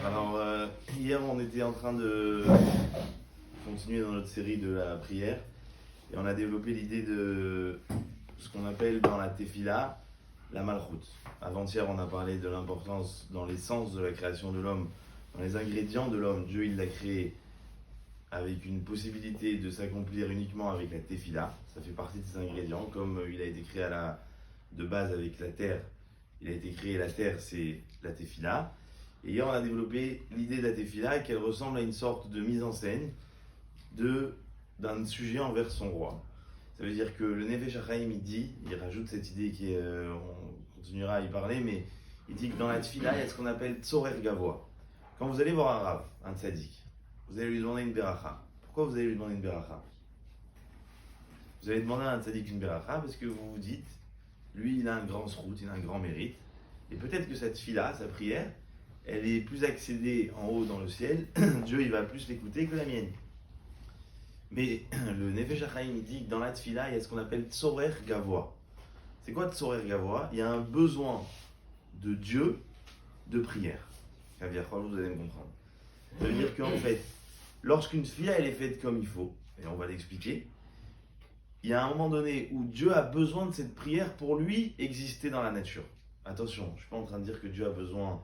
Alors, hier, on était en train de continuer dans notre série de la prière et on a développé l'idée de ce qu'on appelle dans la tefila la malchoute. Avant-hier, on a parlé de l'importance dans l'essence de la création de l'homme, dans les ingrédients de l'homme. Dieu, il l'a créé avec une possibilité de s'accomplir uniquement avec la tefila. Ça fait partie de ces ingrédients, comme il a été créé de base avec la terre. Il a été créé, la terre, c'est la tefila. Et hier, on a développé l'idée de la tefila et qu'elle ressemble à une sorte de mise en scène d'un sujet envers son roi. Ça veut dire que le Nefesh HaChaim, il rajoute cette idée on continuera à y parler, mais il dit que dans la tefila, il y a ce qu'on appelle Tzorer Gavoa. Quand vous allez voir un rav, un tzaddik, vous allez lui demander une beracha. Pourquoi vous allez lui demander une beracha? Vous allez demander à un tzaddik une beracha parce que vous vous dites, lui, il a un grand srout, il a un grand mérite, et peut-être que cette tefila, sa prière, elle est plus accédée en haut dans le ciel, Dieu il va plus l'écouter que la mienne. Mais le Nefesh HaChaim il dit que dans la tefila, il y a ce qu'on appelle Tzorer Gavoa. C'est quoi Tzorer Gavoa? Il y a un besoin de Dieu de prière. Caviar, vous allez me comprendre. Ça veut dire qu'en fait, lorsqu'une tefila elle est faite comme il faut, et on va l'expliquer, il y a un moment donné où Dieu a besoin de cette prière pour lui exister dans la nature. Attention, je ne suis pas en train de dire que Dieu a besoin,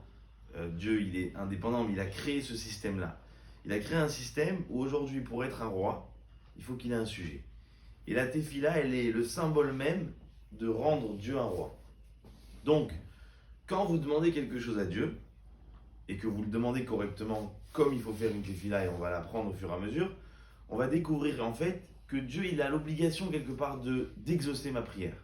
Dieu il est indépendant, mais il a créé ce système-là. Il a créé un système où aujourd'hui, pour être un roi, il faut qu'il ait un sujet. Et la tefila, elle est le symbole même de rendre Dieu un roi. Donc, quand vous demandez quelque chose à Dieu, et que vous le demandez correctement, comme il faut faire une tefila, et on va l'apprendre au fur et à mesure, on va découvrir en fait que Dieu, il a l'obligation quelque part d'exaucer ma prière.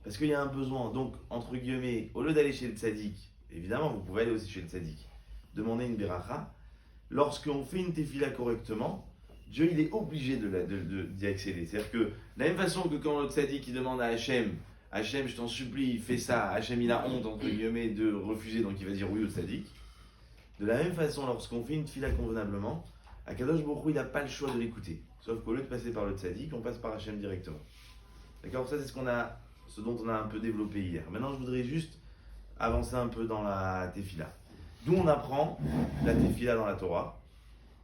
Parce qu'il y a un besoin. Donc, entre guillemets, au lieu d'aller chez le tzaddik, évidemment, vous pouvez aller aussi chez le tzaddik, demander une beracha. Lorsqu'on fait une tefila correctement, Dieu, il est obligé d'y accéder. C'est-à-dire que, de la même façon que quand le tzaddik, il demande à Hachem, Hachem, je t'en supplie, fais ça, Hachem, il a honte, entre guillemets, de refuser, donc il va dire oui au tzaddik. De la même façon, lorsqu'on fait une tefila convenablement, Akadosh Baruch Hu, il n'a pas le choix de l'écouter. Sauf qu'au lieu de passer par le tzaddik, on passe par Hachem directement. D'accord? Ça, c'est ce dont on a un peu développé hier. Maintenant, je voudrais juste avancer un peu dans la tefila. D'où on apprend la tefila dans la Torah.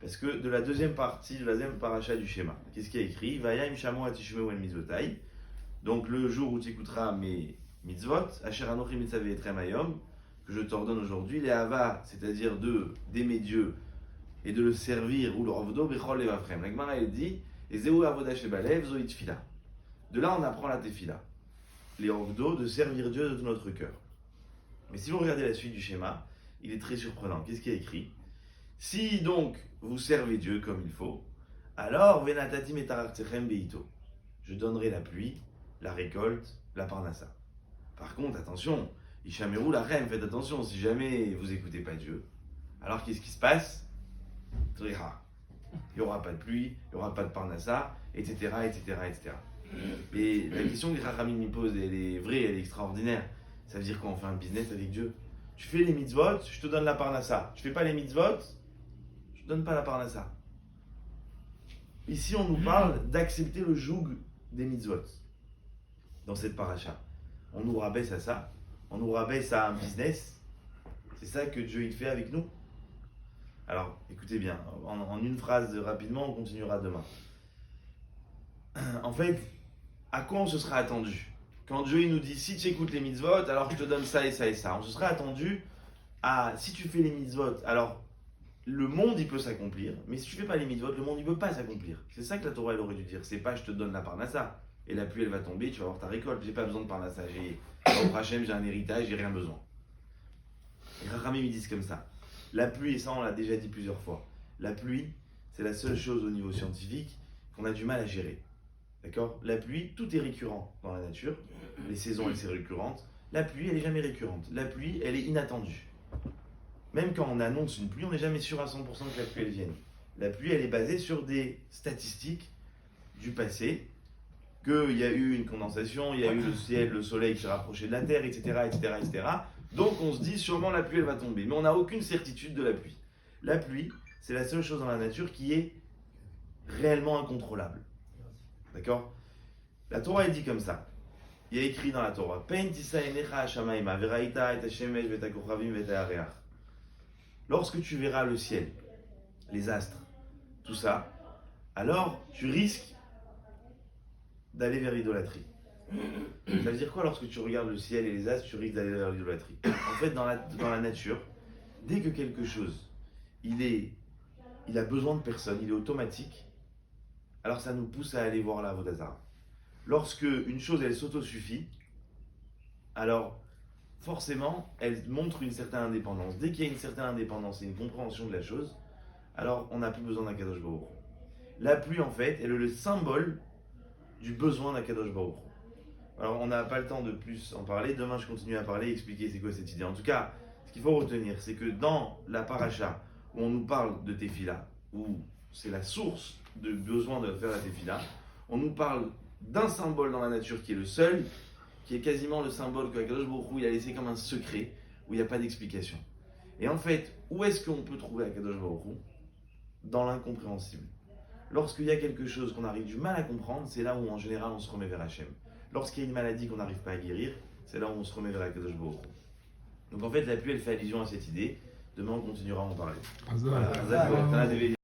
Parce que de la deuxième partie, de la deuxième paracha du schéma, qu'est-ce qu'il y a écrit? Vayam shamo atishmeu el mitzvotai. Donc le jour où tu écouteras mes mitzvot, asher anochi mitzav etrem hayom, que je t'ordonne aujourd'hui, les hava, c'est-à-dire d'aimer Dieu et de le servir, ou le rovdo bechol levavchem. La Gemara elle dit, et zeu avoda shebalev zo tefila. De là on apprend la tefila. Les rovdo, de servir Dieu de tout notre cœur. Mais si vous regardez la suite du schéma, il est très surprenant. Qu'est-ce qu'il y a écrit? Si donc vous servez Dieu comme il faut, alors venatatim et tarartechem beito. Je donnerai la pluie, la récolte, la parnassa. Par contre, attention, Ishameru la reine, faites attention, si jamais vous n'écoutez pas Dieu, alors qu'est-ce qui se passe? Triha. Il n'y aura pas de pluie, il n'y aura pas de parnassa, etc., etc., etc. Et la question que les Chachamim me posent, elle est vraie, elle est extraordinaire. Ça veut dire qu'on fait un business avec Dieu. Tu fais les mitzvot, je te donne la parnassa. Tu fais pas les mitzvot, je te donne pas la parnassa. Ici, on nous parle d'accepter le joug des mitzvot. Dans cette paracha. On nous rabaisse à ça. On nous rabaisse à un business. C'est ça que Dieu il fait avec nous. Alors, écoutez bien. En une phrase rapidement, on continuera demain. En fait, à quoi on se sera attendu? Quand Dieu il nous dit, si tu écoutes les mitzvot, alors je te donne ça et ça et ça. On se serait attendu à, si tu fais les mitzvot, alors le monde il peut s'accomplir, mais si tu fais pas les mitzvot, le monde il peut pas s'accomplir. C'est ça que la Torah elle aurait dû dire. C'est pas je te donne la parnassa, et la pluie elle va tomber, tu vas avoir ta récolte. J'ai pas besoin de parnassa, au Hachem j'ai un héritage, j'ai rien besoin. Les Chachamim ils disent comme ça. La pluie, et ça on l'a déjà dit plusieurs fois, la pluie c'est la seule chose au niveau scientifique qu'on a du mal à gérer. D'accord? La pluie, tout est récurrent dans la nature. Les saisons, elles sont récurrentes. La pluie, elle n'est jamais récurrente. La pluie, elle est inattendue. Même quand on annonce une pluie, on n'est jamais sûr à 100% que la pluie, elle vienne. La pluie, elle est basée sur des statistiques du passé, qu'il y a eu une condensation, il y a eu le ciel, le soleil qui s'est rapproché de la terre, etc., etc., etc. Donc on se dit, sûrement la pluie, elle va tomber. Mais on n'a aucune certitude de la pluie. La pluie, c'est la seule chose dans la nature qui est réellement incontrôlable. D'accord? La Torah, elle dit comme ça. il y a écrit dans la Torah, Pen tisa enecha hashamaima, veraita et hashemesh veta kochavim veta areach. Lorsque tu verras le ciel, les astres, tout ça, alors tu risques d'aller vers l'idolâtrie. Ça veut dire quoi lorsque tu regardes le ciel et les astres, tu risques d'aller vers l'idolâtrie? En fait, dans la nature, dès que quelque chose, il a besoin de personne, il est automatique, alors ça nous pousse à aller voir la Avodah Zarah. Lorsque une chose, elle s'autosuffit, alors forcément, elle montre une certaine indépendance. Dès qu'il y a une certaine indépendance et une compréhension de la chose, alors on n'a plus besoin d'un Kadosh Baruch Hu. La pluie, en fait, elle est le symbole du besoin d'un Kadosh Baruch Hu. Alors, on n'a pas le temps de plus en parler. Demain, je continue à parler et expliquer c'est quoi cette idée. En tout cas, ce qu'il faut retenir, c'est que dans la paracha, où on nous parle de Tefila, où c'est la source de besoin de faire la Tefila, on nous parle d'un symbole dans la nature qui est le seul, qui est quasiment le symbole que Akadosh Baruch Hu il a laissé comme un secret, où il n'y a pas d'explication. Et en fait, où est-ce qu'on peut trouver Akadosh Baruch Hu? Dans l'incompréhensible. Lorsqu'il y a quelque chose qu'on arrive du mal à comprendre, c'est là où en général on se remet vers Hachem. Lorsqu'il y a une maladie qu'on n'arrive pas à guérir, c'est là où on se remet vers Akadosh Baruch Hu. Donc en fait, la pluie, elle fait allusion à cette idée. Demain, on continuera à en parler. Voilà.